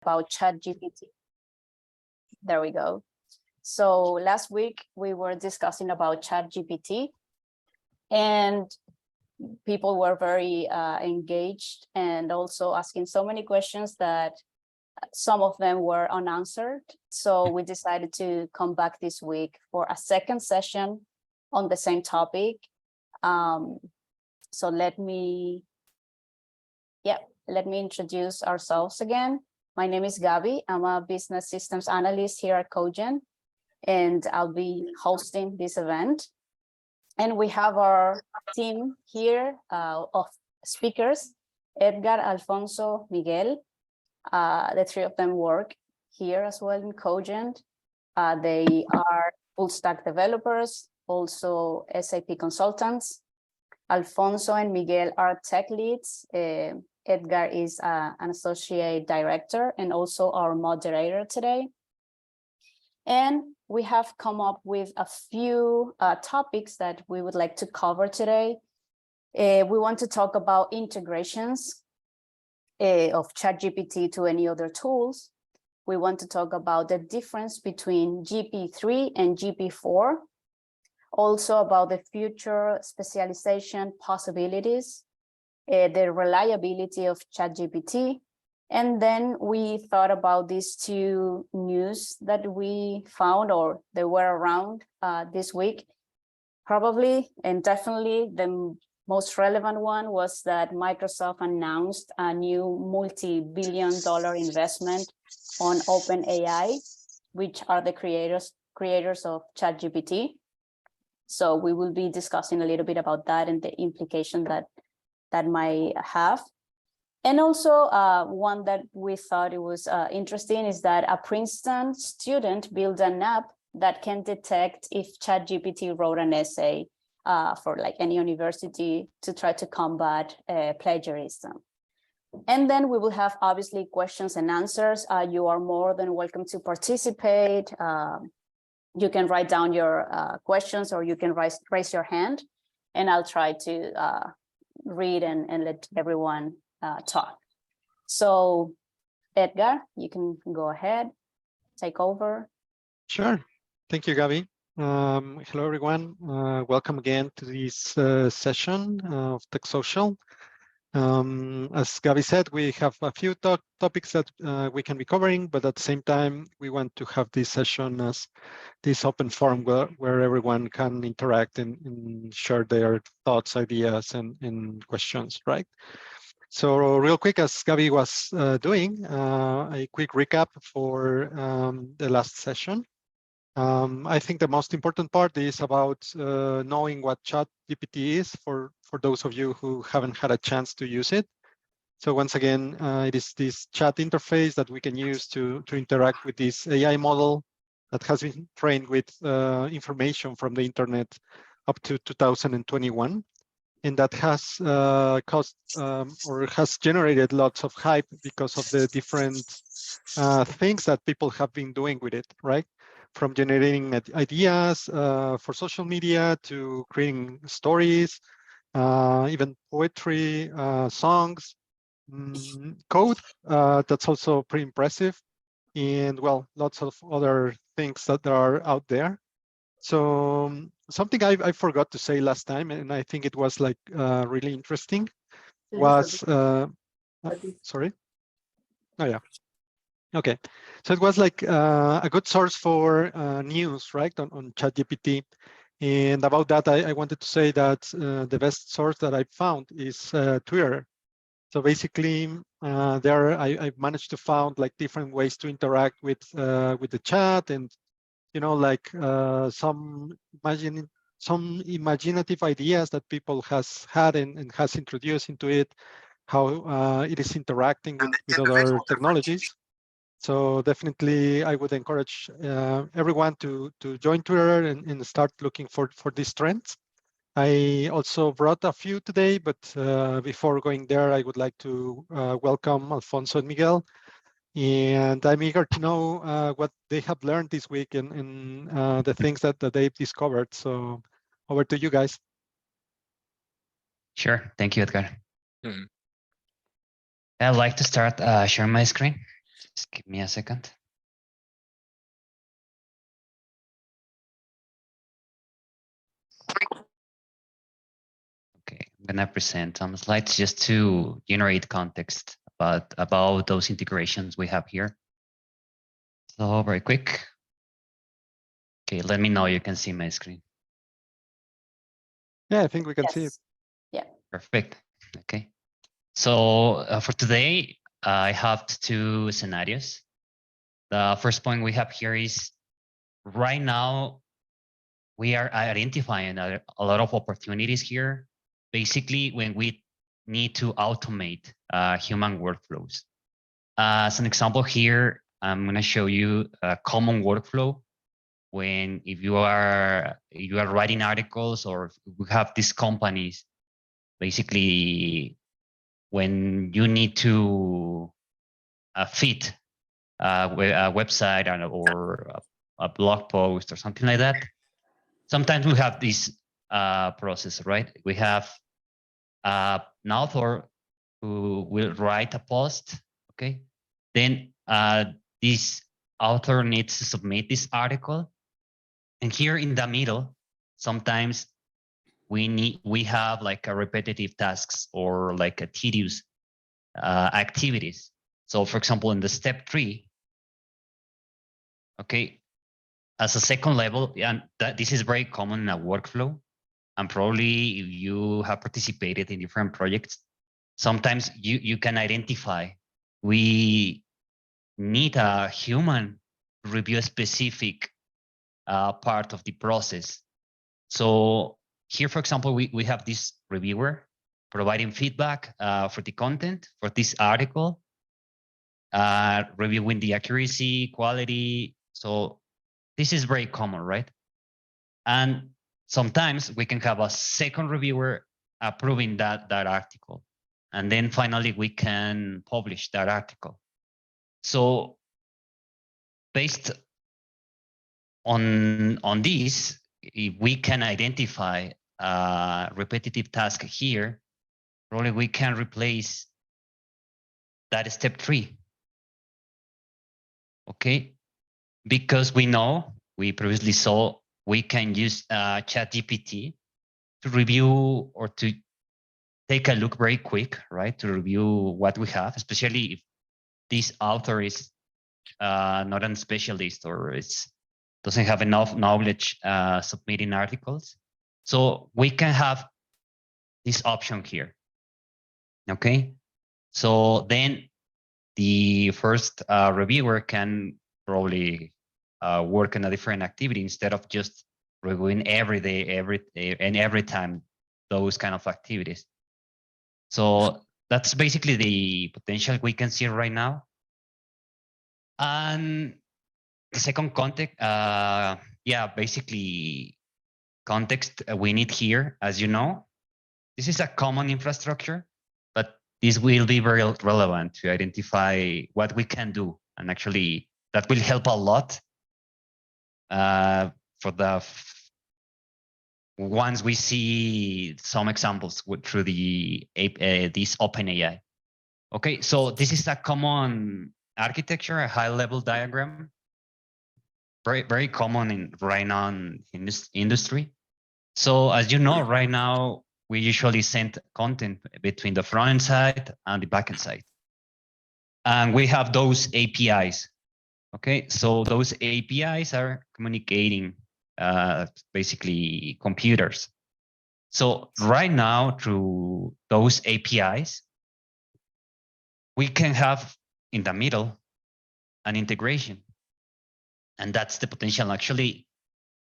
about ChatGPT. There we go. So last week we were discussing about ChatGPT, and people were very engaged and also asking so many questions that some of them were unanswered. So we decided to come back this week for a second session on the same topic. So let me introduce ourselves again. My name is Gabi. I'm a business systems analyst here at Cogent, and I'll be hosting this event. And we have our team here of speakers, Edgar, Alfonso, Miguel. The three of them work here as well in Cogent. They are full stack developers, also SAP consultants. Alfonso and Miguel are tech leads. Edgar is an associate director and also our moderator today. And we have come up with a few topics that we would like to cover today. We want to talk about integrations of ChatGPT to any other tools. We want to talk about the difference between GP3 and GP4. Also about the future specialization possibilities, the reliability of ChatGPT. And then we thought about these two news that we found, or they were around this week. Probably and definitely the most relevant one was that Microsoft announced a new multi-billion-dollar investment on OpenAI, which are the creators of ChatGPT. So we will be discussing a little bit about that and the implication that might have. And also one that we thought it was interesting is that a Princeton student built an app that can detect if ChatGPT wrote an essay for like any university to try to combat plagiarism. And then we will have obviously questions and answers. You are more than welcome to participate. You can write down your questions, or you can raise your hand, and I'll try to read and let everyone talk. So Edgar, you can go ahead, take over. Sure. Thank you, Gabi. Hello, everyone. Welcome again to this session of Tech Social. As Gabi said, we have a few topics that we can be covering, but at the same time, we want to have this session as this open forum where everyone can interact and share their thoughts, ideas, and questions, right? So real quick, as Gabi was doing, a quick recap for the last session. I think the most important part is about knowing what ChatGPT is for those of you who haven't had a chance to use it. So once again, it is this chat interface that we can use to interact with this AI model that has been trained with information from the internet up to 2021. And that has caused or has generated lots of hype because of the different things that people have been doing with it, right? From generating ideas for social media to creating stories, even poetry, songs, code. That's also pretty impressive. And well, lots of other things that are out there. So something I forgot to say last time, and I think it was like really interesting, was, sorry? Oh, yeah. Okay, so it was like a good source for news, right, on ChatGPT. And about that, I wanted to say that the best source that I found is Twitter. So basically, there I've managed to find like different ways to interact with the chat, and you know, like some imaginative ideas that people has had and has introduced into it, how it is interacting with other technologies. So definitely, I would encourage everyone to join Twitter and start looking for these trends. I also brought a few today, but before going there, I would like to welcome Alfonso and Miguel. And I'm eager to know what they have learned this week and the things that they've discovered. So over to you guys. Sure. Thank you, Edgar. I'd like to start sharing my screen. Just give me a second. Okay, I'm gonna present some slides just to generate context about those integrations we have here. So very quick. Okay, let me know you can see my screen. Yeah, I think we can see it. Yes. Yeah. Perfect. Okay. So for today, I have two scenarios. The first point we have here is right now we are identifying a lot of opportunities here. Basically, when we need to automate human workflows. As an example here, I'm going to show you a common workflow when if you are writing articles or we have these companies, basically when you need to fit a website or a blog post or something like that. Sometimes we have this process, right? We have an author who will write a post, okay? Then this author needs to submit this article. And here in the middle, sometimes we have like a repetitive tasks or like a tedious activities. So for example, in the step 3, okay, as a second level, and this is very common in a workflow, and probably if you have participated in different projects, sometimes you can identify we need a human to review a specific part of the process. So here, for example, we have this reviewer providing feedback for the content for this article, reviewing the accuracy, quality. So this is very common, right? And sometimes we can have a second reviewer approving that article. And then finally, we can publish that article. So based on this, if we can identify a repetitive task here, probably we can replace that step 3. Okay, because we previously saw we can use ChatGPT to review or to take a look very quick, right? To review what we have, especially if this author is not a specialist or doesn't have enough knowledge submitting articles. So we can have this option here. Okay, so then the first reviewer can probably work on a different activity instead of just reviewing every day, every time those kind of activities. So that's basically the potential we can see right now. And the second context, basically context we need here, as you know, this is a common infrastructure, but this will be very relevant to identify what we can do. And actually that will help a lot for the once we see some examples through this OpenAI. Okay, so this is a common architecture, a high-level diagram, very common right now in this industry. So as you know, right now we usually send content between the front-end side and the back-end side, and we have those APIs. Okay, so those APIs are communicating basically computers. So right now, through those APIs, we can have in the middle an integration. And that's the potential. Actually,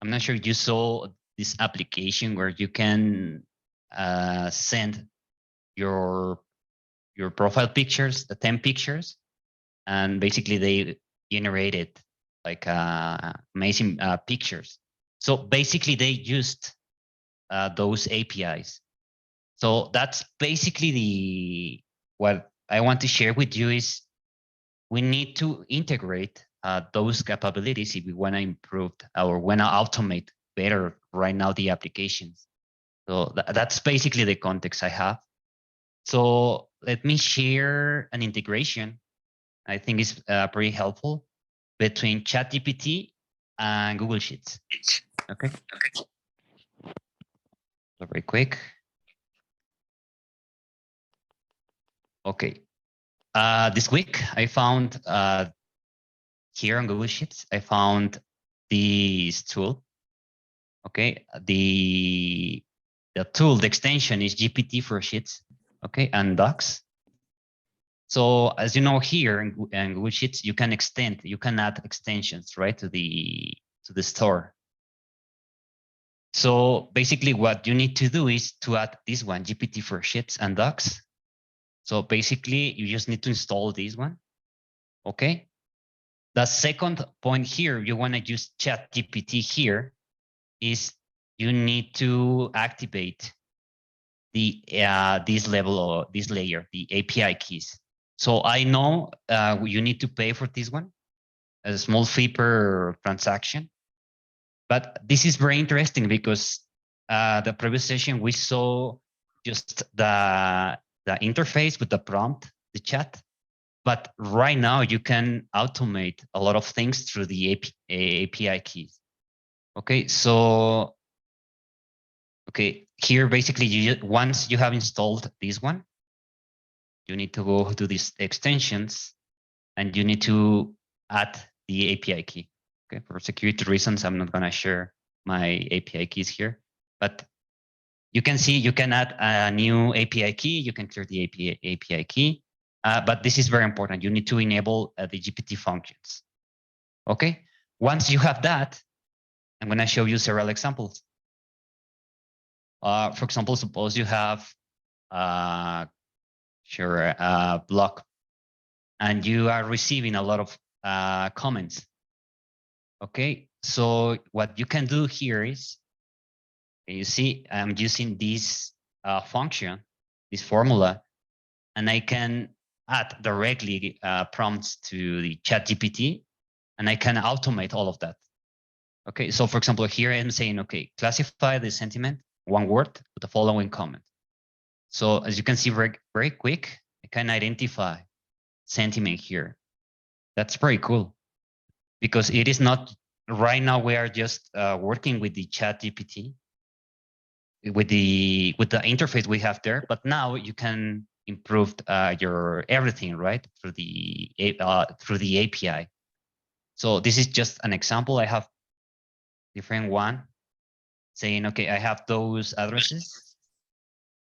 I'm not sure you saw this application where you can send your profile pictures, the 10 pictures, and basically they generated like amazing pictures. So basically they used those APIs. So that's basically what I want to share with you is we need to integrate those capabilities if we want to improve or want to automate better right now the applications. So that's basically the context I have. So let me share an integration I think it's pretty helpful between ChatGPT and Google Sheets. Okay. So very quick. Okay. This week I found here on Google Sheets, I found this tool. Okay. The tool, the extension is GPT for Sheets. Okay. And Docs. So as you know, here in Google Sheets, you can add extensions, right, to the store. So basically what you need to do is to add this one, GPT for Sheets and Docs. So basically you just need to install this one. Okay. The second point here, you want to use ChatGPT here, is you need to activate the this level or this layer, the API keys. So I know you need to pay for this one, a small fee per transaction. But this is very interesting because the previous session we saw just the interface with the prompt, the chat. But right now you can automate a lot of things through the API keys. Okay, so here basically once you have installed this one, you need to go to these extensions and you need to add the API key. Okay, for security reasons, I'm not going to share my API keys here, but you can see you can add a new API key. You can clear the API key, but this is very important. You need to enable the GPT functions. Okay, once you have that, I'm going to show you several examples. For example, suppose you have a blog and you are receiving a lot of comments. Okay, so what you can do here is, you see, I'm using this function, this formula, and I can add directly prompts to the ChatGPT, and I can automate all of that. Okay, so for example, here I'm saying, okay, classify the sentiment, one word, with the following comment. So as you can see, very, very quick, I can identify sentiment here. That's pretty cool because it is not, right now we are just working with the ChatGPT, with the interface we have there, but now you can improve your everything, right, through the API. So this is just an example. I have different one saying, okay, I have those addresses.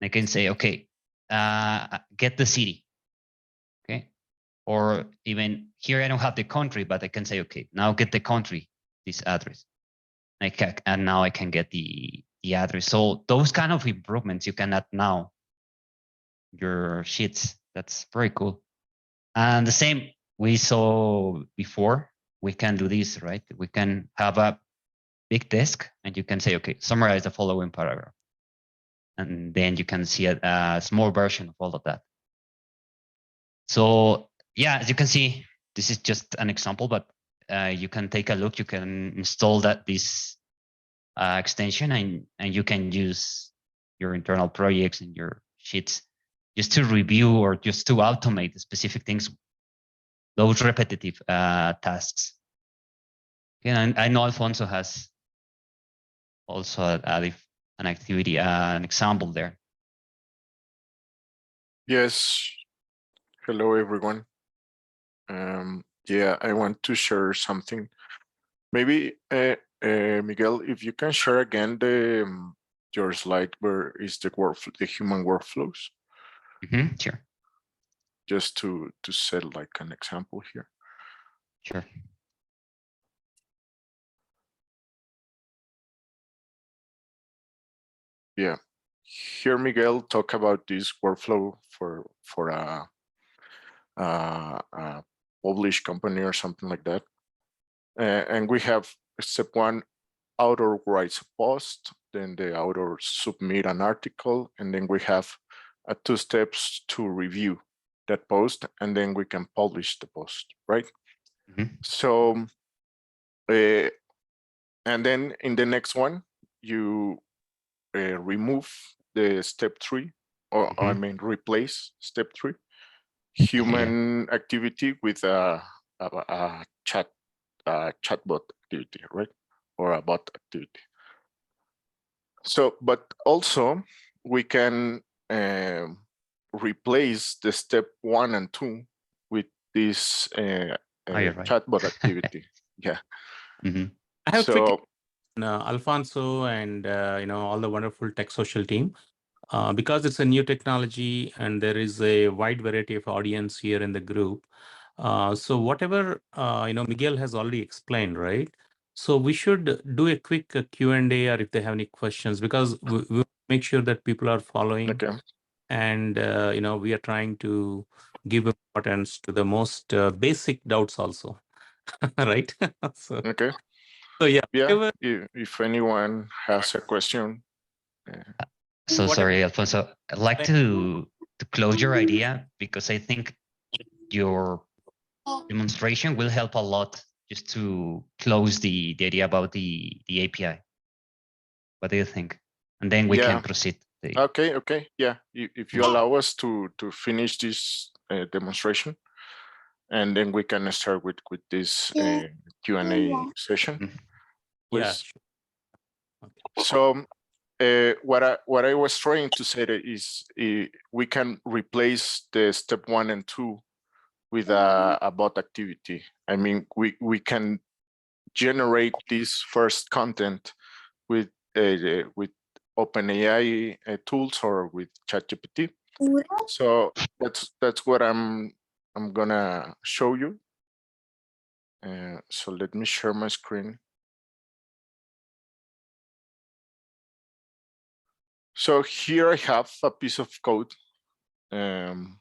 I can say, okay, get the city. Okay, or even here I don't have the country, but I can say, okay, now get the country, this address. And now I can get the address. So those kind of improvements you can add now your sheets. That's very cool. And the same we saw before, we can do this, right? We can have a big disk and you can say, okay, summarize the following paragraph. And then you can see a small version of all of that. So yeah, as you can see, this is just an example, but you can take a look. You can install this extension and you can use your internal projects and your sheets just to review or just to automate specific things, those repetitive tasks. And I know Alfonso has also added an activity, an example there. Yes. Hello, everyone. Yeah, I want to share something. Maybe, Miguel, if you can share again your slide where is the human workflows. Sure. Just to set like an example here. Sure. Yeah. Here, Miguel talk about this workflow for a published company or something like that. And we have step one, author writes a post, then the author submit an article, and then we have 2 steps to review that post, and then we can publish the post, right? So, and then in the next one, you remove the step 3, or I mean, replace step 3. human activity with a chatbot activity, right? Or a bot activity. So, but also we can replace the step 1 and 2 with this Right. chatbot activity. Yeah. Mm-hmm. I have So, quick, Alfonso and all the wonderful Tech Social team. Because it's a new technology and there is a wide variety of audience here in the group. So whatever Miguel has already explained, right? So we should do a quick Q&A, or if they have any questions, because we'll make sure that people are following. okay. And we are trying to give importance to the most basic doubts also, right? So, Okay. so yeah. Yeah. If anyone has a question. So What- sorry, Alfonso. I'd like to close your idea, because I think your demonstration will help a lot just to close the idea about the API. What do you think? And then we can proceed. Okay. Okay. Yeah. If you allow us to finish this demonstration, and then we can start with this Q&A session. Please. Yeah. So what I was trying to say is we can replace the step 1 and 2 with a bot activity. I mean, we can generate this first content with OpenAI tools or with ChatGPT. So that's what I'm gonna show you. So let me share my screen. So here I have a piece of code to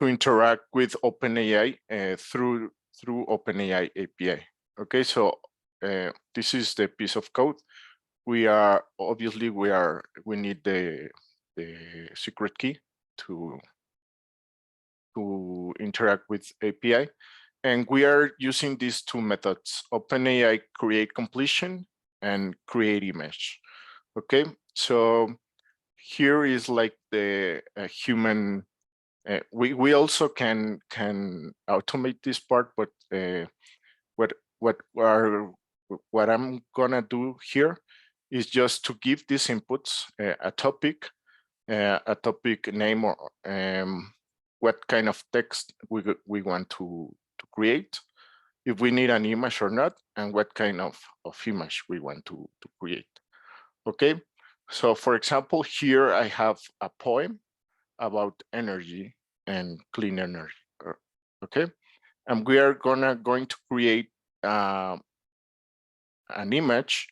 interact with OpenAI through OpenAI API. Okay, so this is the piece of code. We need the secret key to interact with API, and we are using these two methods: OpenAI create completion and create image. Okay, so here is like the human. We also can automate this part, but what I'm gonna do here is just to give these inputs a topic name, or what kind of text we want to create, if we need an image or not, and what kind of image we want to create. Okay, so for example, here I have a poem about energy and clean energy. Okay, and we are going to create an image,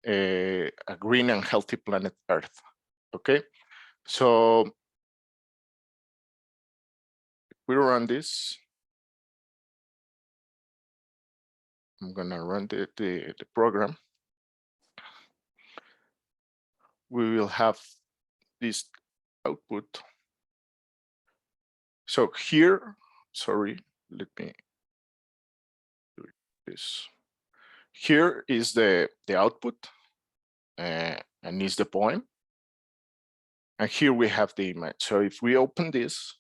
a green and healthy planet Earth. Okay, so if we run this, I'm gonna run the program. We will have this output. So here, sorry, let me do this. Here is the output, and is the poem. And here we have the image. So if we open this,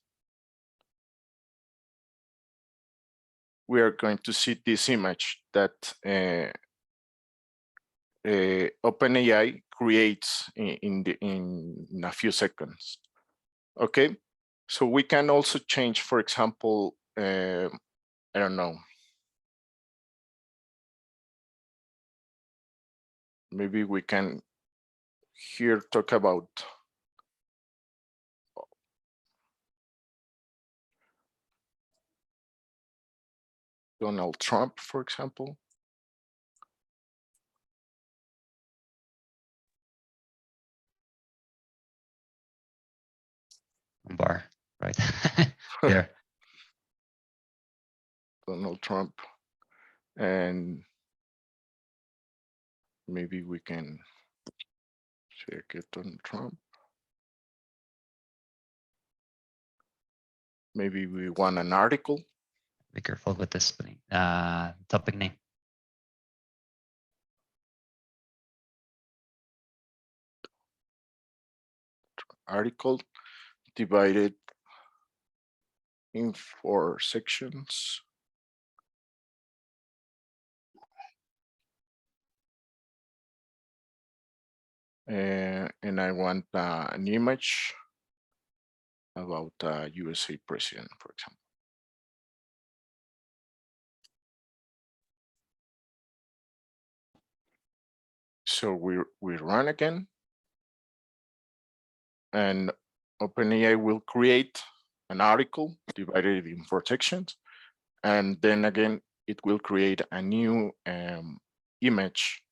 we are going to see this image that OpenAI creates in a few seconds. Okay, so we can also change, for example, I don't know, maybe we can here talk about Donald Trump, for example. Bar, right? There. Donald Trump, and maybe we can check it on Trump. Maybe we want an article. Be careful with this topic name. Article divided in 4 sections. And I want an image about USA president, for example. So we run again, and OpenAI will create an article divided in 4 sections, and then again it will create a new image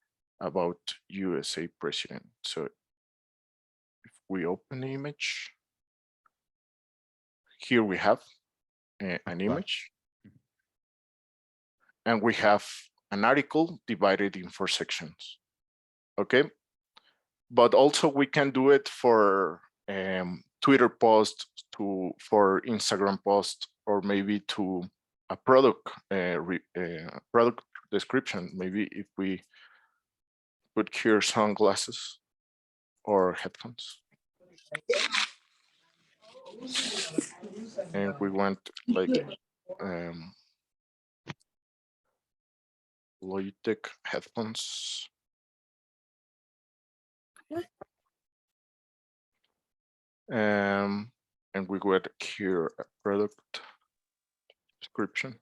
about USA president. So if we open the image, here we have an image, and we have an article divided in 4 sections. Okay, but also we can do it for Twitter post, for Instagram post, or maybe to a product product description. Maybe if we put here sunglasses or headphones, and we want like Logitech headphones. And we got here a product description.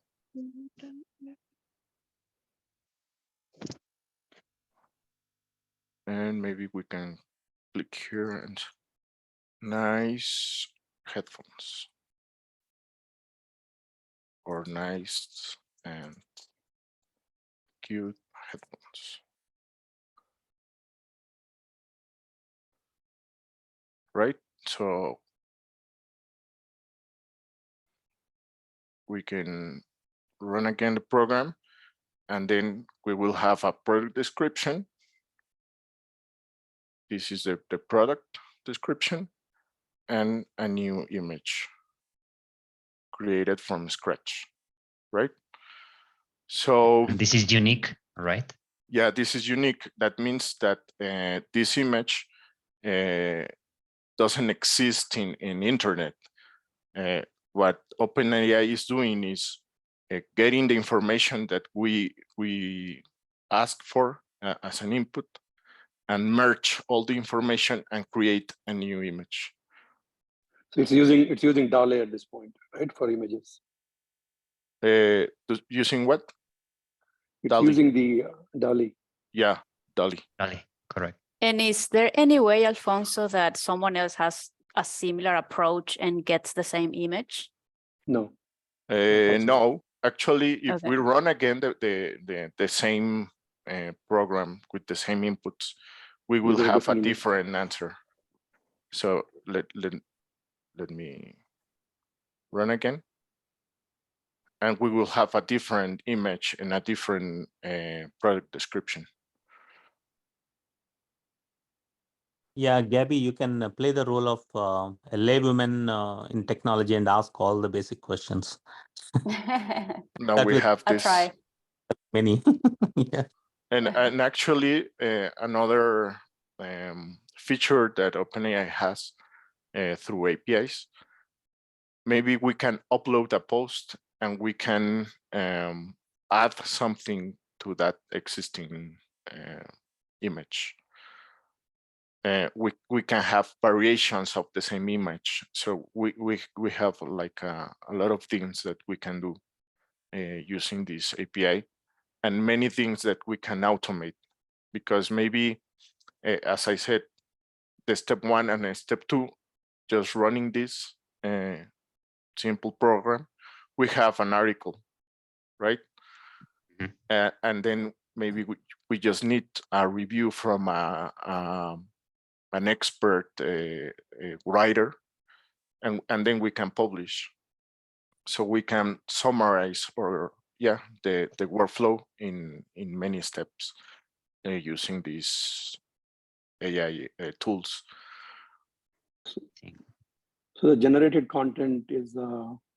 And maybe we can click here and nice headphones, or nice and cute headphones. Right, so we can run again the program, and then we will have a product description. This is the product description, and a new image created from scratch, right? So And this is unique, right? Yeah, this is unique. That means that this image doesn't exist in internet. What OpenAI is doing is getting the information that we ask for as an input, and merge all the information and create a new image. So it's using DALL-E at this point, right, for images? Using what? It's DALL-E. using the DALL-E. Yeah, DALL-E. DALL-E, correct. And is there any way, Alfonso, that someone else has a similar approach and gets the same image? No. No, actually, if Okay. we run again the same program with the same inputs, we will get a have a different image. different answer. So let me run again, and we will have a different image and a different product description. Yeah, Gabby, you can play the role of a laywoman in technology and ask all the basic questions. Now That we will- have I'll this. try. Many. Yeah. And actually, another feature that OpenAI has through APIs, maybe we can upload a post and we can add something to that existing image. We can have variations of the same image. So we have like a lot of things that we can do using this API, and many things that we can automate, because maybe, as I said, the step 1 and step 2, just running this simple program, we have an article, right? Mhm. And then maybe we just need a review from an expert writer, and then we can publish. So we can summarize, or the workflow in many steps using these AI tools. So the generated content is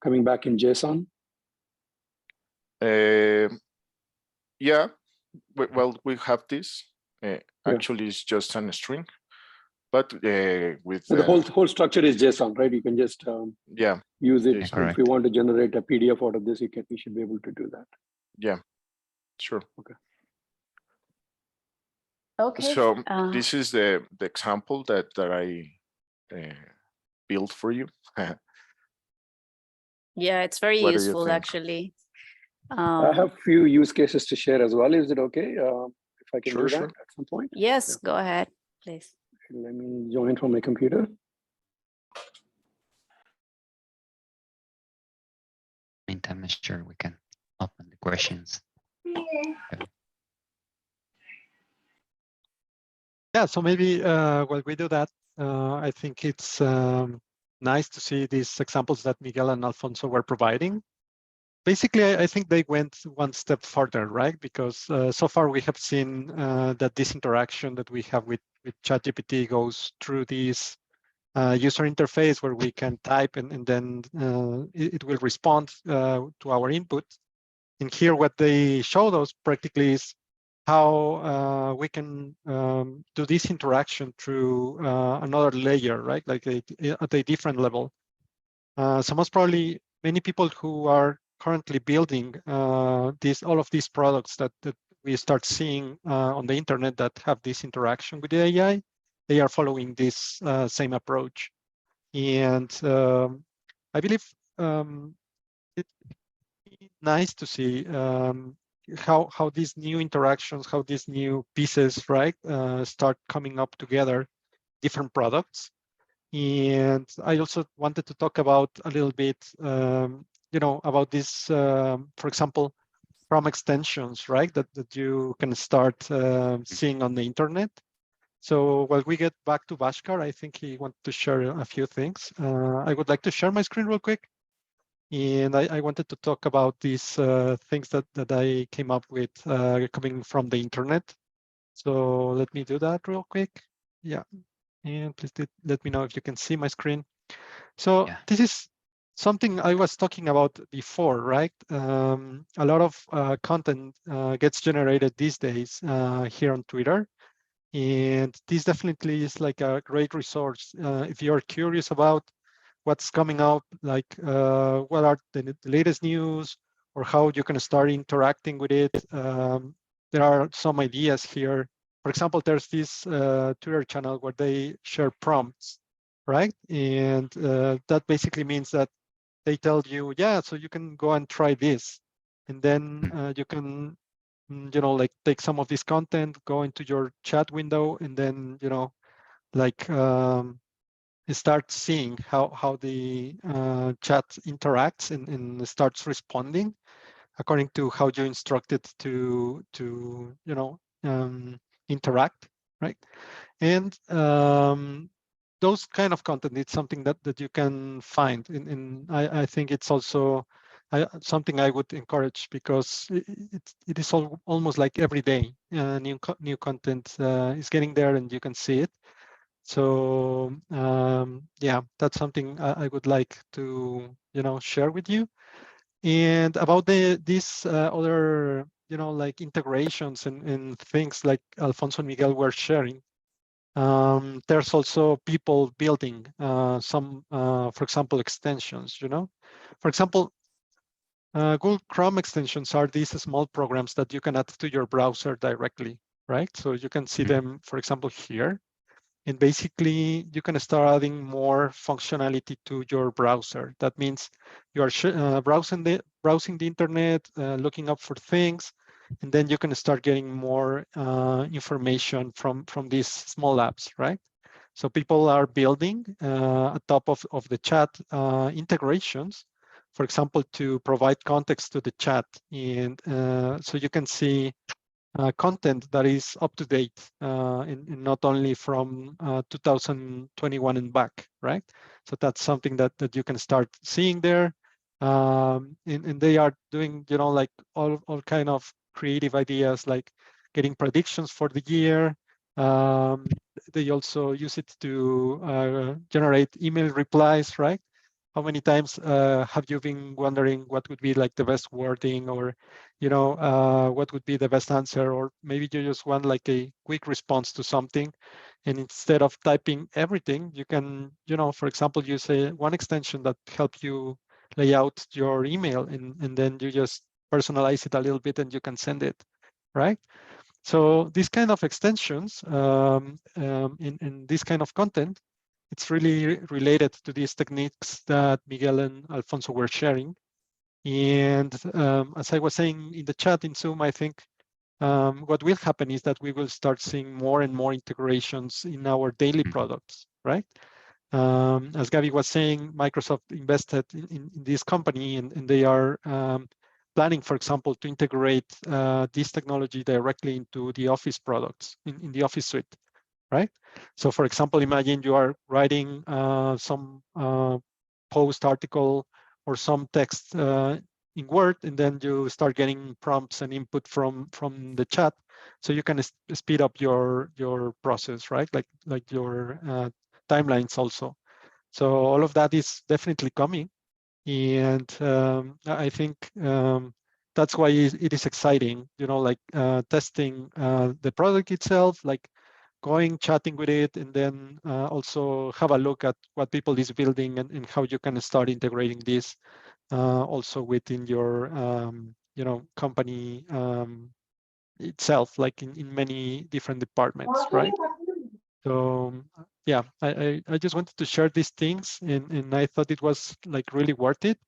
coming back in JSON? Yeah, well, we have this. Actually, it's just a string, But with So the whole structure is JSON, right? You can just yeah, use it. JSON. If Correct. we want to generate a PDF out of this, we should be able to do that. Yeah, sure. Okay. So this is the example that I built for you. yeah, it's very What do you useful think? actually. I have few use cases to share as well. Is it okay if I can Sure, do that sure. at some point? Yes, go ahead, please. Let me join from my computer. Meantime, I'm sure we can open the questions. Yeah, so maybe while we do that, I think it's nice to see these examples that Miguel and Alfonso were providing. Basically, I think they went one step further, right? Because so far we have seen that this interaction that we have with ChatGPT goes through this user interface where we can type and then it will respond to our input. And here what they showed us practically is how we can do this interaction through another layer, right? Like at a different level. So most probably many people who are currently building all of these products that we start seeing on the internet that have this interaction with the AI, they are following this same approach. And I believe it's nice to see how these new interactions, how these new pieces, right, start coming up together, different products. And I also wanted to talk about a little bit, about this, for example, Chrome extensions, right, that you can start seeing on the internet. So while we get back to Bhaskar, I think he wanted to share a few things. I would like to share my screen real quick. And I wanted to talk about these things that I came up with coming from the internet. So let me do that real quick. Yeah. And please let me know if you can see my screen. So this is something I was talking about before, right? A lot of content gets generated these days here on Twitter. And this definitely is like a great resource if you're curious about what's coming up, like what are the latest news or how you can start interacting with it. There are some ideas here. For example, there's this Twitter channel where they share prompts, right? And that basically means that they tell you, yeah, so you can go and try this. And then you can, like take some of this content, go into your chat window, and then, start seeing how the chat interacts and starts responding according to how you instructed to interact, right? And those kind of content, it's something that you can find, and I think it's also something I would encourage, because it is almost like every day new content is getting there and you can see it. So yeah, that's something I would like to share with you. And about these other like integrations and things like Alfonso and Miguel were sharing, there's also people building some, for example, extensions. For example, Google Chrome extensions are these small programs that you can add to your browser directly, right? So you can see them, for example, here. And basically, you can start adding more functionality to your browser. That means you are browsing the internet, looking up for things, and then you can start getting more information from these small apps, right? So people are building on top of the chat integrations, for example, to provide context to the chat. And so you can see content that is up to date and not only from 2021 and back, right? So that's something that you can start seeing there. And they are doing, like all kind of creative ideas, like getting predictions for the year. They also use it to generate email replies, right? how many times have you been wondering what would be like the best wording, or, you know, what would be the best answer, or maybe you just want like a quick response to something, and instead of typing everything, you can, you know, for example, use one extension that helps you lay out your email, and then you just personalize it a little bit and you can send it, right? So these kind of extensions in this kind of content, it's really related to these techniques that Miguel and Alfonso were sharing. And as I was saying in the chat in Zoom, I think what will happen is that we will start seeing more and more integrations in our daily products, right? As Gabby was saying, Microsoft invested in this company, and they are planning, for example, to integrate this technology directly into the Office products, in the Office suite, right? So for example, imagine you are writing some post article or some text in Word, and then you start getting prompts and input from the chat, so you can speed up your process, right? Like your timelines also. So all of that is definitely coming, and I think that's why it is exciting, you know, like testing the product itself, like going, chatting with it, and then also have a look at what people is building, and how you can start integrating this also within your you know, company itself, like in many different departments, right? So yeah, I just wanted to share these things, and I thought it was like really worth it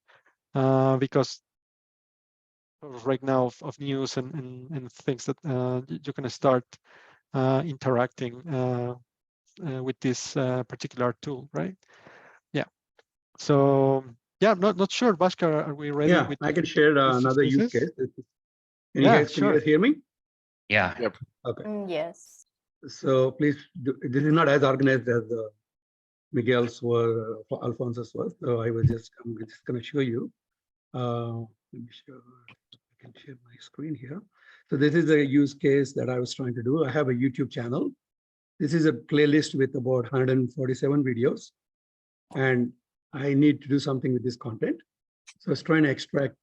because right now of news and things that you can start interacting with this particular tool, right? Yeah. So yeah, not sure, Bhaskar, are we ready? Yeah, with I can share another use case. Can you guys hear me? Yeah. Yep. Okay. Yes. So please, this is not as organized as Miguel's or Alfonso's was. So I'm just going to show you. Let me show. I can share my screen here. So this is a use case that I was trying to do. I have a YouTube channel. This is a playlist with about 147 videos, and I need to do something with this content. So I was trying to extract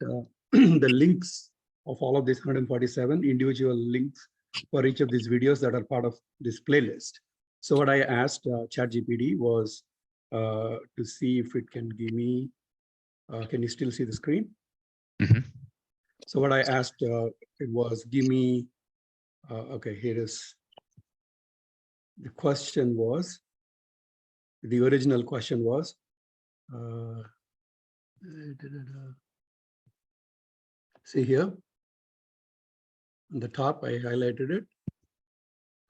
the links of all of these 147 individual links for each of these videos that are part of this playlist. So what I asked ChatGPT was to see if it can give me, can you still see the screen? Mm-hmm. So what I asked it was, give me, okay, here is, the question was, the original question was, see here, on the top, I highlighted it.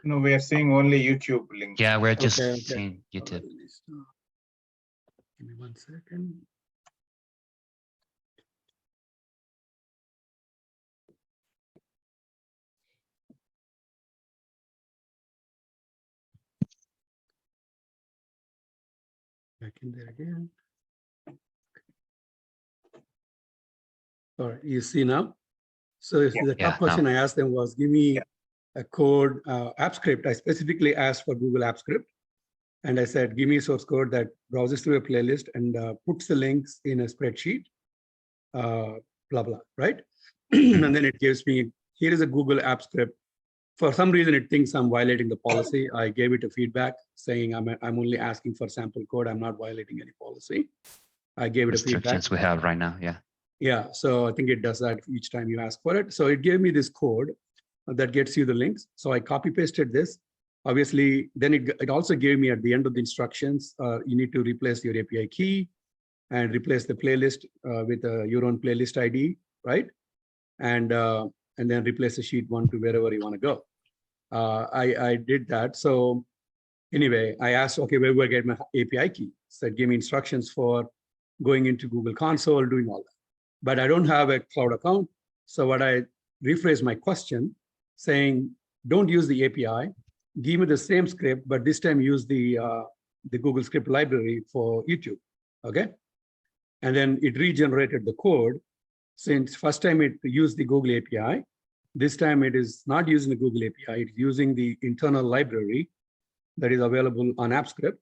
No, we are seeing only YouTube link. Yeah, we're just Okay. seeing YouTube. Give me 1 second. Back in there again. All right, you see now? So the top question I asked them was, give me a code, app script. I specifically asked for Google App Script. And I said, give me source code that browses through a playlist and puts the links in a spreadsheet, blah, blah, right? And then it gives me, here is a Google App Script. For some reason, it thinks I'm violating the policy. I gave it a feedback saying I'm only asking for sample code. I'm not violating any policy. I gave it a feedback. Restrictions we have right now, yeah. Yeah, so I think it does that each time you ask for it. So it gave me this code that gets you the links. So I copy pasted this. Obviously, then it also gave me at the end of the instructions, you need to replace your API key and replace the playlist with your own playlist ID, right? And then replace the sheet 1 to wherever you want to go. I did that. So anyway, I asked, okay, where do I get my API key? So it gave me instructions for going into Google Console, doing all that. But I don't have a cloud account. So what I rephrased my question saying, don't use the API, give me the same script, but this time use the Google script library for YouTube, okay? And then it regenerated the code. Since first time it used the Google API, this time it is not using the Google API, it's using the internal library that is available on AppScript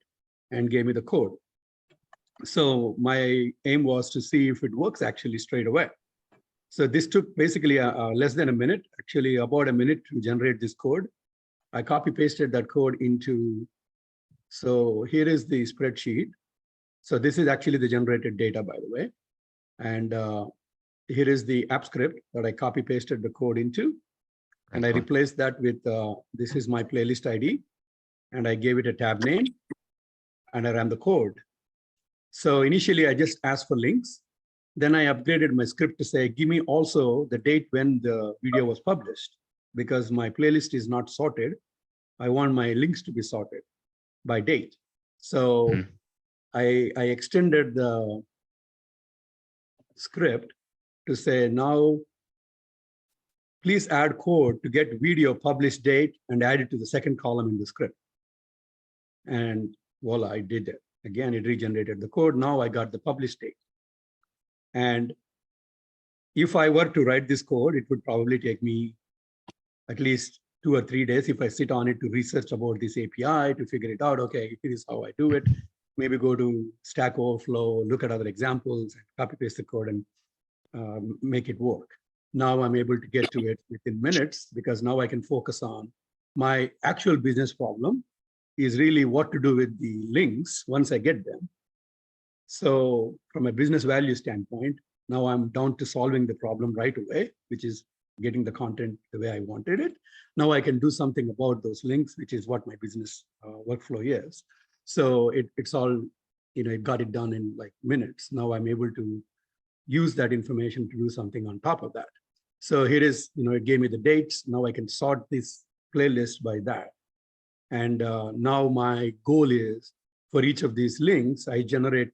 and gave me the code. So my aim was to see if it works actually straight away. So this took basically less than a minute, actually about a minute to generate this code. I copy pasted that code into, so here is the spreadsheet. So this is actually the generated data, by the way. And here is the app script that I copy pasted the code into. And I replaced that with, this is my playlist ID. And I gave it a tab name. And I ran the code. So initially, I just asked for links. Then I upgraded my script to say, give me also the date when the video was published, because my playlist is not sorted. I want my links to be sorted by date. So I extended the script to say, now, please add code to get video published date and add it to the second column in the script. And voila, I did it. Again, it regenerated the code. Now I got the published date. And if I were to write this code, it would probably take me at least 2 or 3 days if I sit on it to research about this API, to figure it out. Okay, here is how I do it. Maybe go to Stack Overflow, look at other examples, and copy paste the code and make it work. Now I'm able to get to it within minutes, because now I can focus on my actual business problem is really what to do with the links once I get them. So from a business value standpoint, now I'm down to solving the problem right away, which is getting the content the way I wanted it. Now I can do something about those links, which is what my business workflow is. So it's all, it got it done in like minutes. Now I'm able to use that information to do something on top of that. So here is, it gave me the dates. Now I can sort this playlist by that. And now my goal is for each of these links, I generate,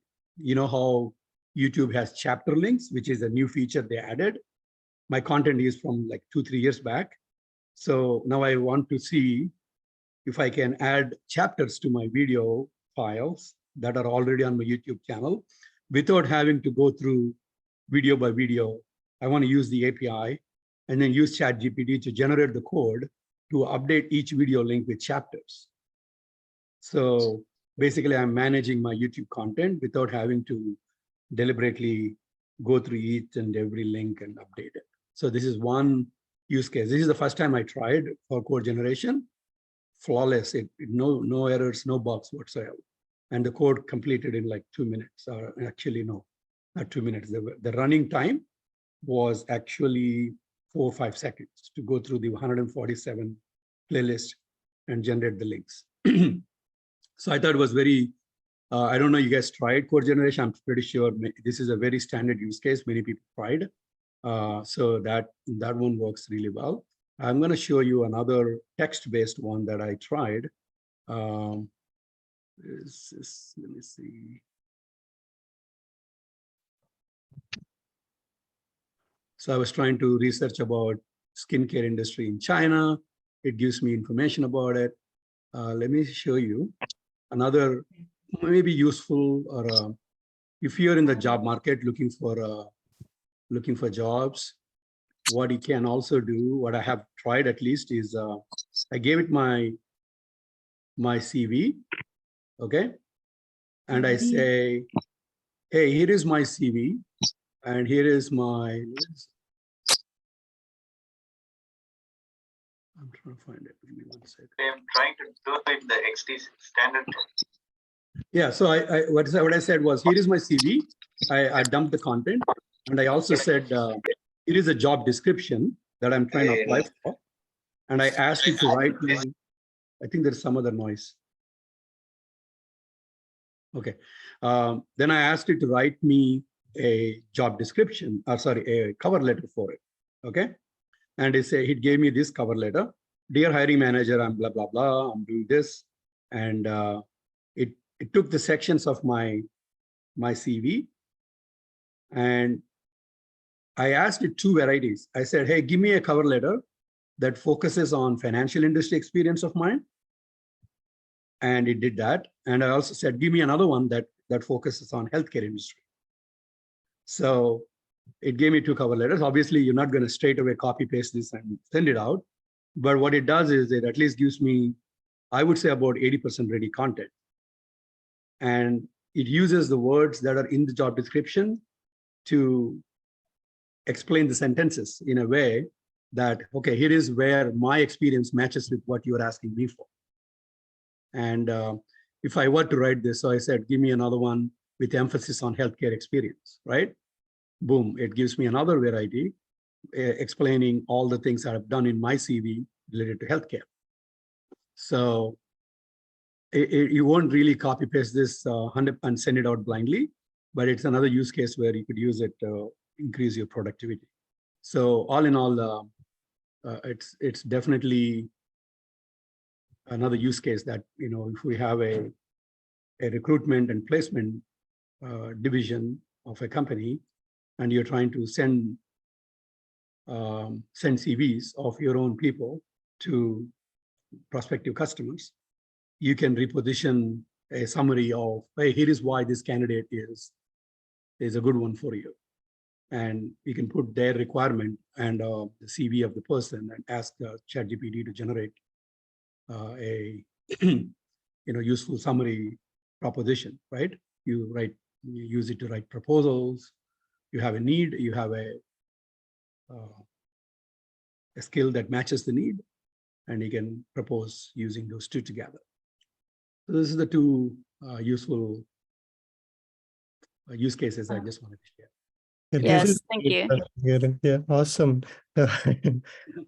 how YouTube has chapter links, which is a new feature they added. My content is from like 2-3 years back. So now I want to see if I can add chapters to my video files that are already on my YouTube channel without having to go through video by video. I want to use the API and then use ChatGPT to generate the code to update each video link with chapters. So basically, I'm managing my YouTube content without having to deliberately go through each and every link and update it. So this is one use case. This is the first time I tried for code generation. Flawless, no errors, no bugs whatsoever. And the code completed in like 2 minutes, or actually, no, not 2 minutes. The running time was actually 4 or 5 seconds to go through the 147 playlist and generate the links. So I thought it was very, I don't know, you guys tried code generation. I'm pretty sure this is a very standard use case. Many people tried. So that one works really well. I'm going to show you another text-based one that I tried. Let me see. So I was trying to research about skincare industry in China. It gives me information about it. Let me show you another maybe useful, or if you're in the job market looking for jobs, what you can also do, what I have tried at least, is I gave it my CV, okay? And I say, hey, here is my CV, and here is my, I'm trying to find it. Give me 1 second. I'm trying to do it in the XT standard. Yeah, so what I said was, here is my CV. I dumped the content, and I also said, here is a job description that I'm trying to apply for. And I asked it to write me, I think there's some other noise. Okay. Then I asked it to write me a job description, a cover letter for it. Okay. And it gave me this cover letter. Dear hiring manager, I'm blah, blah, blah. I'm doing this. And it took the sections of my CV, and I asked it 2 varieties. I said, hey, give me a cover letter that focuses on financial industry experience of mine. And it did that. And I also said, give me another one that focuses on healthcare industry. So it gave me 2 cover letters. Obviously, you're not going to straight away copy paste this and send it out. But what it does is it at least gives me, I would say, about 80% ready content. And it uses the words that are in the job description to explain the sentences in a way that, okay, here is where my experience matches with what you're asking me for. And if I were to write this, so I said, give me another one with emphasis on healthcare experience, right? Boom, it gives me another variety explaining all the things that I've done in my CV related to healthcare. So you won't really copy paste this 100 and send it out blindly, but it's another use case where you could use it to increase your productivity. So all in all, it's definitely another use case that, if we have a recruitment and placement division of a company, and you're trying to send CVs of your own people to prospective customers, you can reposition a summary of, hey, here is why this candidate is a good one for you. And you can put their requirement and the CV of the person and ask ChatGPT to generate a useful summary proposition, right? You use it to write proposals. You have a need, you have a skill that matches the need, and you can propose using those two together. So this is the two useful use cases I just wanted to share. Yes, thank you. Yeah, awesome.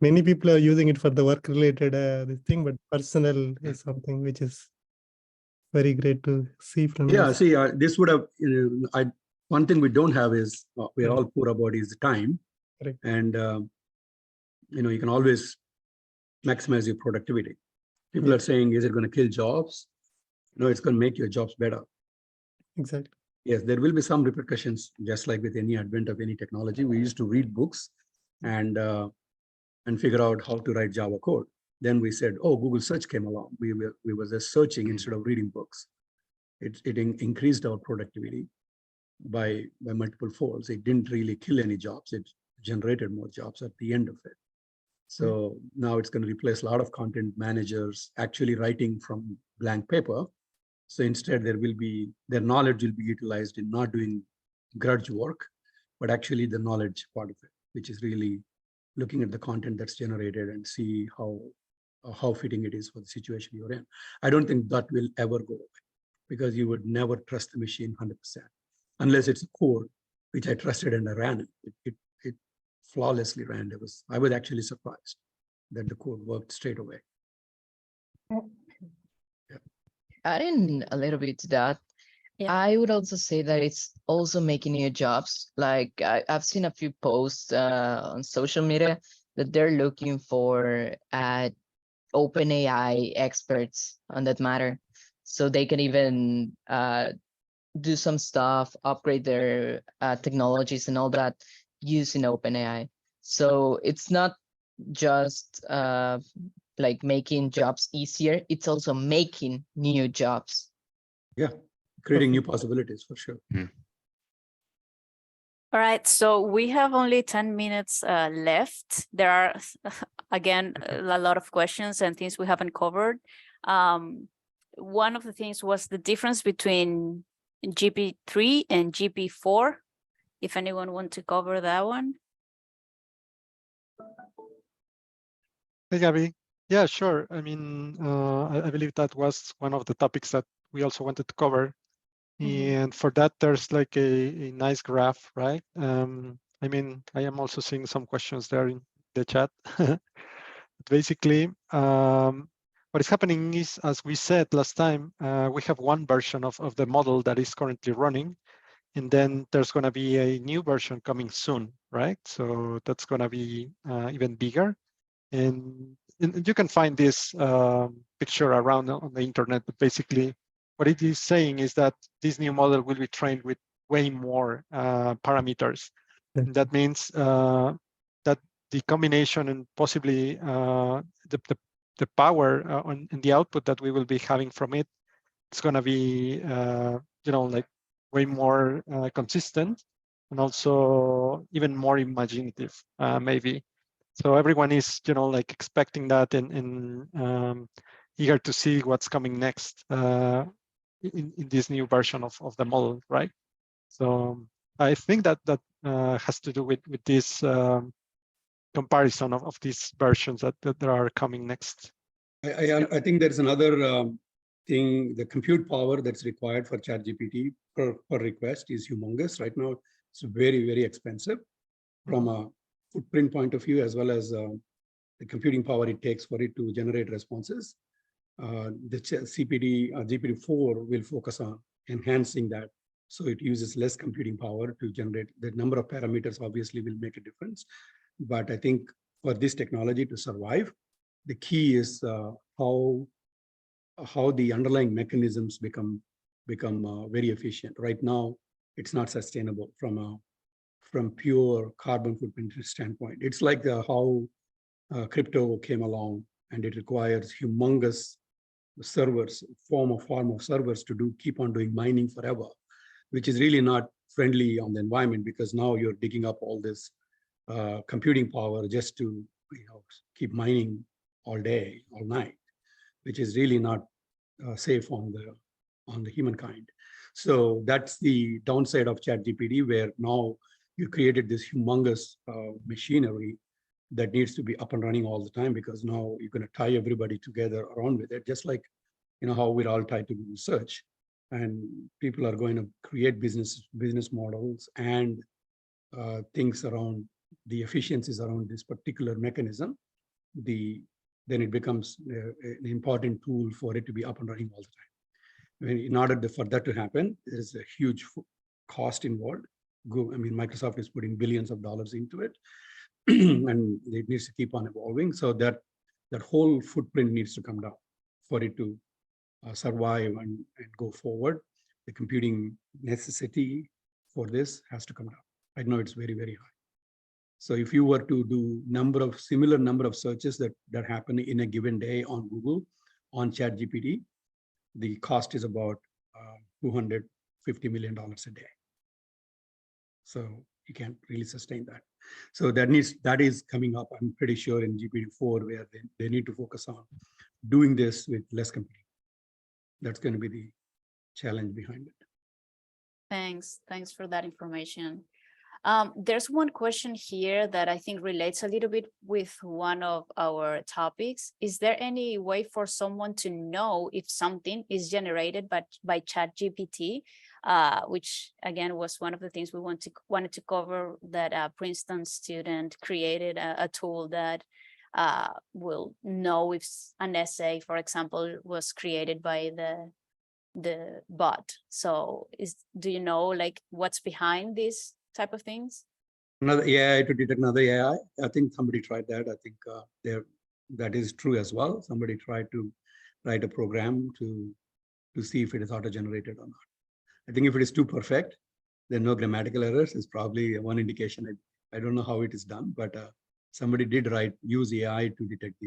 Many people are using it for the work-related this thing, but personal is something which is very great to see from. Yeah, see, this would have. One thing we don't have is we're all poor about is the time, correct. And you can always maximize your productivity. People are saying, is it going to kill jobs? No, it's going to make your jobs better. Exactly. Yes, there will be some repercussions, just like with any advent of any technology. We used to read books and figure out how to write Java code. Then we said, oh, Google search came along. We were just searching instead of reading books. It increased our productivity by multiple folds. It didn't really kill any jobs. It generated more jobs at the end of it. So now it's going to replace a lot of content managers actually writing from blank paper. So instead, their knowledge will be utilized in not doing grudge work, but actually the knowledge part of it, which is really looking at the content that's generated and see how fitting it is for the situation you're in. I don't think that will ever go away, because you would never trust the machine 100%, unless it's a code, which I trusted and I ran it. It flawlessly ran. I was actually surprised that the code worked straight away. Adding a little bit to that, I would also say that it's also making new jobs. Like I've seen a few posts on social media that they're looking for OpenAI experts on that matter, so they can even do some stuff, upgrade their technologies and all that using OpenAI. So it's not just like making jobs easier, it's also making new jobs. Yeah, creating new possibilities for sure. All right, so we have only 10 minutes left. There are, again, a lot of questions and things we haven't covered. One of the things was the difference between GP3 and GP4. If anyone wants to cover that one. Hey, Gabby. Yeah, sure. I mean, I believe that was one of the topics that we also wanted to cover. And for that, there's like a nice graph, right? I mean, I am also seeing some questions there in the chat. Basically, what is happening is, as we said last time, we have one version of the model that is currently running, and then there's going to be a new version coming soon, right? So that's going to be even bigger. And you can find this picture around on the internet, but basically what it is saying is that this new model will be trained with way more parameters. And that means that the combination and possibly the power and the output that we will be having from it, it's going to be, like way more consistent and also even more imaginative, maybe. So everyone is, like expecting that and eager to see what's coming next. in this new version of the model, right? So I think that has to do with this comparison of these versions that are coming next. I think there's another thing, the compute power that's required for ChatGPT per request is humongous. Right now, it's very, very expensive from a footprint point of view, as well as the computing power it takes for it to generate responses. The GPT-4 will focus on enhancing that. So it uses less computing power to generate. The number of parameters obviously will make a difference. But I think for this technology to survive, the key is how the underlying mechanisms become very efficient. Right now, it's not sustainable from pure carbon footprint standpoint. It's like how crypto came along, and it requires humongous servers, form of servers to keep on doing mining forever, which is really not friendly on the environment, because now you're digging up all this computing power just to keep mining all day, all night, which is really not safe on the humankind. So that's the downside of ChatGPT, where now you created this humongous machinery that needs to be up and running all the time, because now you're going to tie everybody together around with it, just like how we're all tied to Google search, and people are going to create business models and things around the efficiencies around this particular mechanism. Then it becomes an important tool for it to be up and running all the time. In order for that to happen, there is a huge cost involved. Microsoft is putting billions of dollars into it, and it needs to keep on evolving. So that whole footprint needs to come down for it to survive and go forward. The computing necessity for this has to come down. Right now, it's very, very high. So if you were to do similar number of searches that happen in a given day on Google, on ChatGPT, the cost is about $250 million a day. So you can't really sustain that. So that is coming up, I'm pretty sure, in GPT-4, where they need to focus on doing this with less computing. That's going to be the challenge behind it. Thanks for that information. There's one question here that I think relates a little bit with one of our topics. Is there any way for someone to know if something is generated by ChatGPT, which again was one of the things we wanted to cover, that a Princeton student created a tool that will know if an essay, for example, was created by the bot. So do you know what's behind this type of things? Another AI to detect another AI. I think somebody tried that. I think that is true as well. Somebody tried to write a program to see if it is auto-generated or not. I think if it is too perfect, then no grammatical errors is probably one indication. I don't know how it is done, but somebody did use AI to detect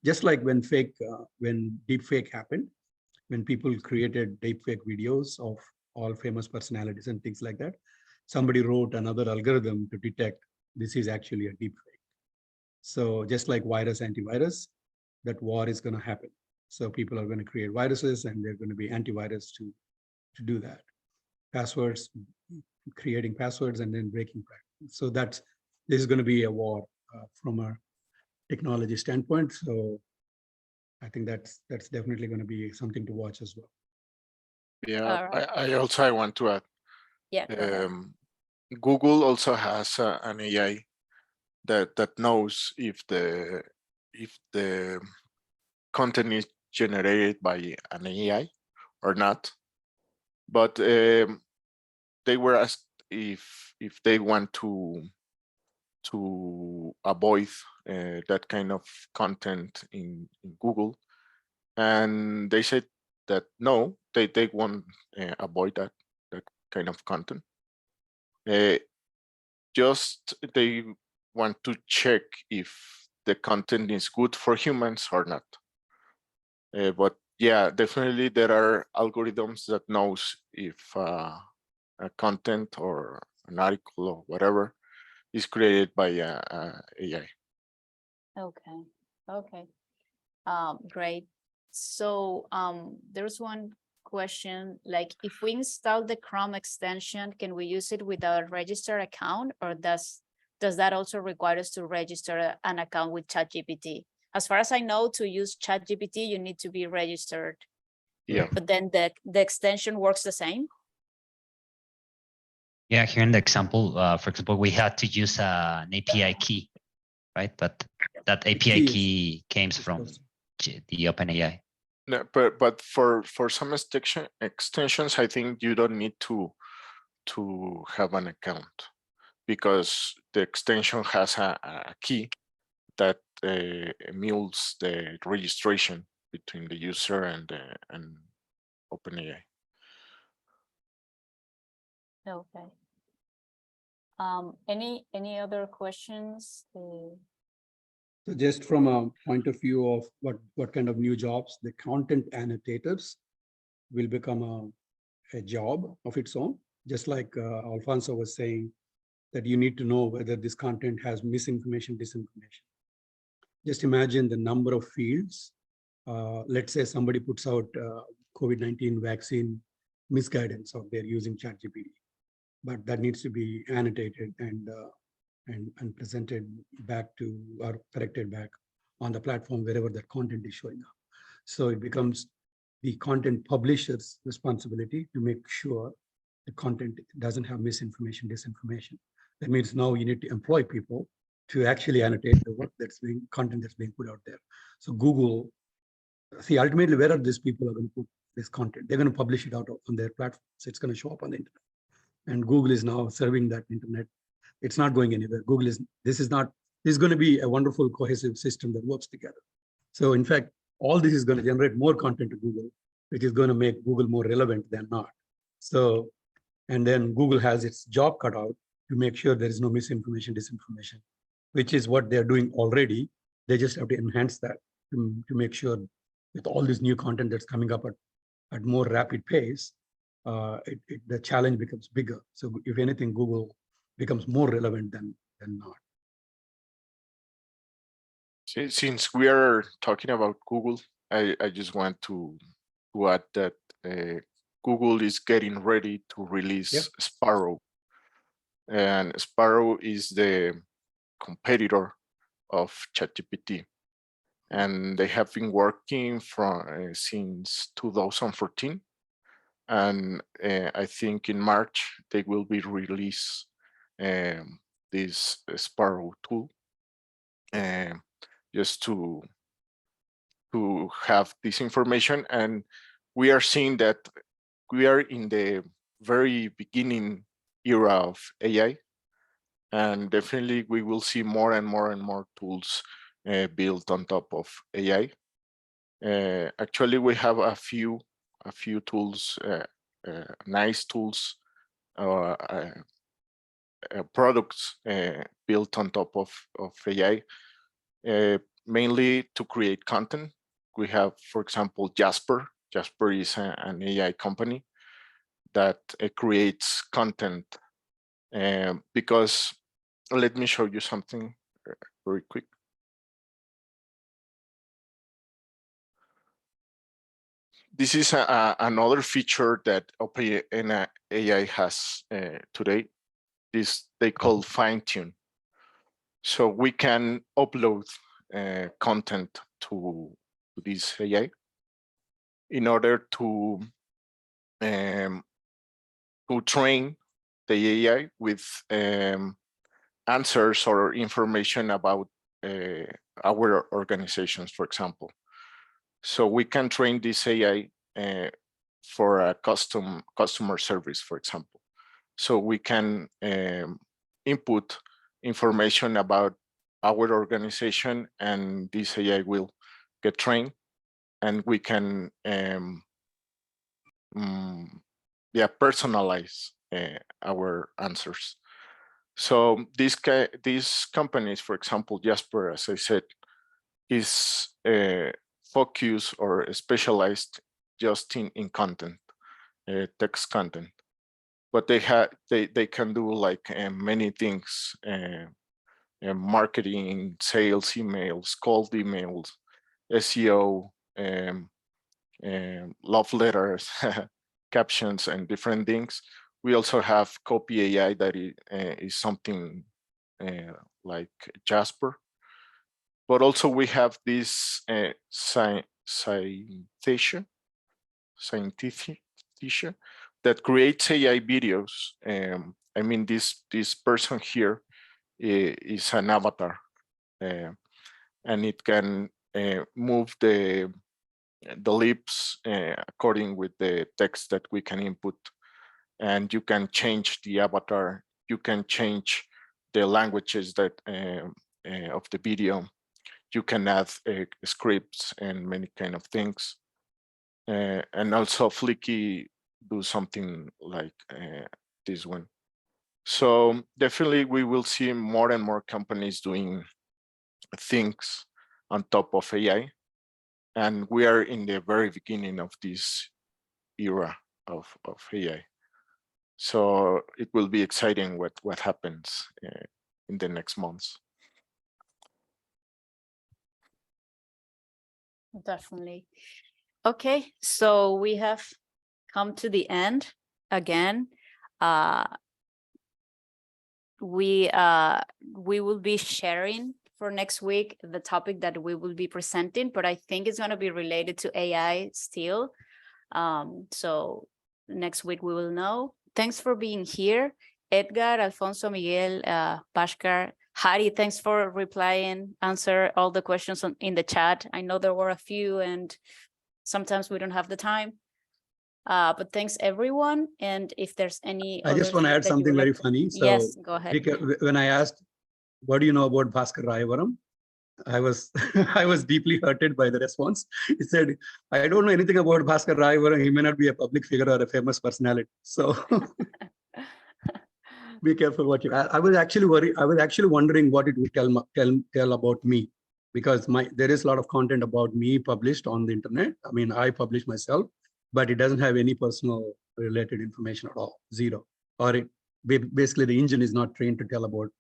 just like when deepfake happened, when people created deepfake videos of all famous personalities and things like that. Somebody wrote another algorithm to detect this is actually a deepfake. So just like antivirus, that war is going to happen. So people are going to create viruses, and they're going to be antivirus to do that. Passwords, creating passwords and then breaking. So this is going to be a war from a technology standpoint. So I think that's definitely going to be something to watch as well. Yeah, right. I want to add. Yeah. Google also has an AI that knows if the content is generated by an AI or not. But they were asked if they want to avoid that kind of content in Google, and they said that no, they won't avoid that kind of content. Just they want to check if the content is good for humans or not. But yeah, definitely there are algorithms that knows if a content or an article or whatever is created by AI. Okay. Great. So there's one question, like if we install the Chrome extension, can we use it with a registered account, or does that also require us to register an account with ChatGPT? As far as I know, to use ChatGPT, you need to be registered. Yeah. But then the extension works the same? Yeah, here in the example, for example, we had to use an API key, right? But that API key came from the OpenAI. No, but for some extensions, I think you don't need to have an account, because the extension has a key that mules the registration between the user and OpenAI. Okay. Any other questions? So just from a point of view of what kind of new jobs, the content annotators will become a job of its own, just like Alfonso was saying, that you need to know whether this content has misinformation, disinformation. Just imagine the number of fields. Let's say somebody puts out COVID-19 vaccine misguidance out there using ChatGPT, but that needs to be annotated and presented back to, or corrected back on the platform wherever that content is showing up. So it becomes the content publisher's responsibility to make sure the content doesn't have misinformation, disinformation. That means now you need to employ people to actually annotate the work content that's being put out there. So Google, see, ultimately, where are these people are going to put this content? They're going to publish it out on their platform. So it's going to show up on the internet. And Google is now serving that internet. It's not going anywhere. This is going to be a wonderful cohesive system that works together. So in fact, all this is going to generate more content to Google, which is going to make Google more relevant than not. So, and then Google has its job cut out to make sure there is no misinformation, disinformation, which is what they're doing already. They just have to enhance that to make sure with all this new content that's coming up at more rapid pace, the challenge becomes bigger. So if anything, Google becomes more relevant than not. Since we are talking about Google, I just want to add that Google is getting ready to release Sparrow. And Sparrow is the competitor of ChatGPT. And they have been working since 2014. And I think in March, they will be release this Sparrow tool, just to have this information. And we are seeing that we are in the very beginning era of AI, and definitely we will see more and more tools built on top of AI. Actually, we have a few tools, nice tools, products built on top of AI, mainly to create content. We have, for example, Jasper. Jasper is an AI company that creates content, because let me show you something very quick. This is another feature that OpenAI has today. This they call fine tune. So we can upload content to this AI in order to train the AI with answers or information about our organizations, for example. So we can train this AI for a customer service, for example. So we can input information about our organization, and this AI will get trained, and we can personalize our answers. So these companies, for example, Jasper, as I said, is focused or specialized just in content, text content, but they can do like many things, marketing, sales emails, cold emails, SEO, love letters, captions, and different things. We also have copy AI that is something like Jasper. But also we have this citation that creates AI videos. I mean, this person here is an avatar, and it can move the lips according with the text that we can input, and you can change the avatar. You can change the languages that of the video. You can add scripts and many kind of things. And also Flicky do something like this one. So definitely we will see more and more companies doing things on top of AI. And we are in the very beginning of this era of AI. So it will be exciting what happens in the next months. Definitely. Okay, so we have come to the end again. We will be sharing for next week the topic that we will be presenting, but I think it's going to be related to AI still. So next week we will know. Thanks for being here. Edgar, Alfonso, Miguel, Pashkar, Hari, thanks for replying, answer all the questions in the chat. I know there were a few and sometimes we don't have the time. But thanks everyone. And if there's any I just want to add something very funny. So yes, go ahead. When I asked, what do you know about Bhaskar Rayavaram? I was I was deeply hurted by the response. He said, I don't know anything about Bhaskar Rayavaram. He may not be a public figure or a famous personality. So be careful what you ask. I was actually worried. I was actually wondering what it would tell about me, because there is a lot of content about me published on the internet. I mean, I publish myself, but it doesn't have any personal related information at all, zero. Or basically the engine is not trained to tell about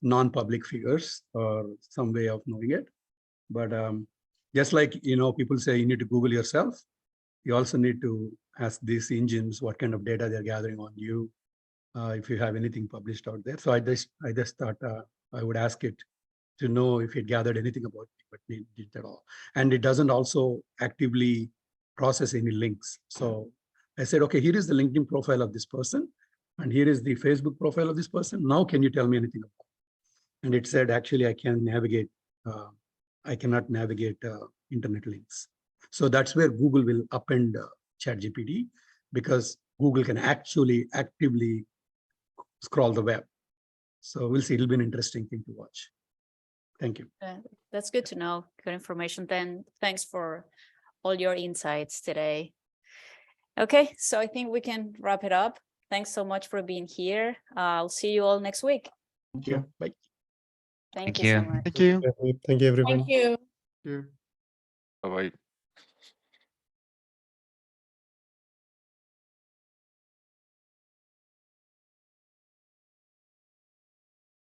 non-public figures or some way of knowing it. But just like, people say you need to Google yourself, you also need to ask these engines what kind of data they're gathering on you, if you have anything published out there. So I just thought I would ask it to know if it gathered anything about me, but it didn't at all. And it doesn't also actively process any links. So I said, okay, here is the LinkedIn profile of this person, and here is the Facebook profile of this person. Now, can you tell me anything about it? And it said, actually, I can navigate. I cannot navigate internet links. So that's where Google will append ChatGPT, because Google can actually actively scroll the web. So we'll see. It'll be an interesting thing to watch. Thank you. That's good to know. Good information. Then thanks for all your insights today. Okay, so I think we can wrap it up. Thanks so much for being here. I'll see you all next week. Thank you. Bye. Thank you so much. Thank you. Thank you, everyone. Thank you. Thank you. Bye-bye.